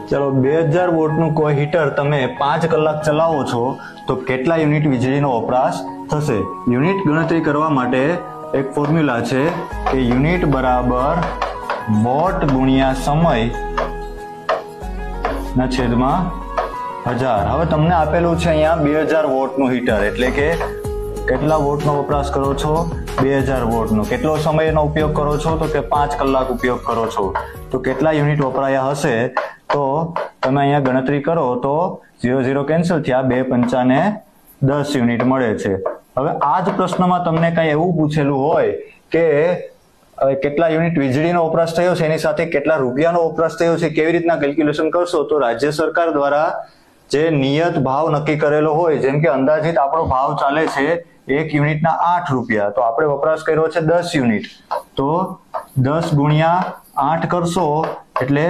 ચલો 2000 વોટનું કોઈ હીટર તમે 5 કલાક ચલાવો છો તો કેટલા યુનિટ વીજળીનો વપરાશ થશે? યુનિટ ગણતરી કરવા માટે એક ફોર્મ્યુલા છે કે યુનિટ બરાબર વોટ ગુણ્યા સમય ના છેદમાં 1000. હવે તમને આપેલું છે અહીંયા 2000 વોટનું હીટર, એટલે કે કેટલા વોટનો વપરાશ કરો છો? 2000 વોટનો. કેટલો સમયનો ઉપયોગ કરો છો? તો કે 5 કલાક ઉપયોગ કરો છો. તો કેટલા યુનિટ વપરાયા હશે? તો તમે અહીંયા ગણતરી કરો તો 0 0 કેન્સલ થયા, 2 પંચા ને 10 યુનિટ મળે છે. હવે આ જ પ્રશ્નમાં તમને કઈ એવું પૂછેલું હોય કે કેટલા યુનિટ વીજળીનો વપરાશ થયો છે એની સાથે કેટલા રૂપિયાનો વપરાશ થયો છે, કેવી રીતના કેલ્ક્યુલેશન કરશો? તો રાજ્ય સરકાર દ્વારા જે નિયત ભાવ નક્કી કરેલો હોય, જેમ કે અંદાજિત આપણો ભાવ ચાલે છે 1 યુનિટના 8 રૂપિયા, તો આપણે વપરાશ કર્યો છે 10 યુનિટ, તો 10 ગુણ્યા 8 કરશો એટલે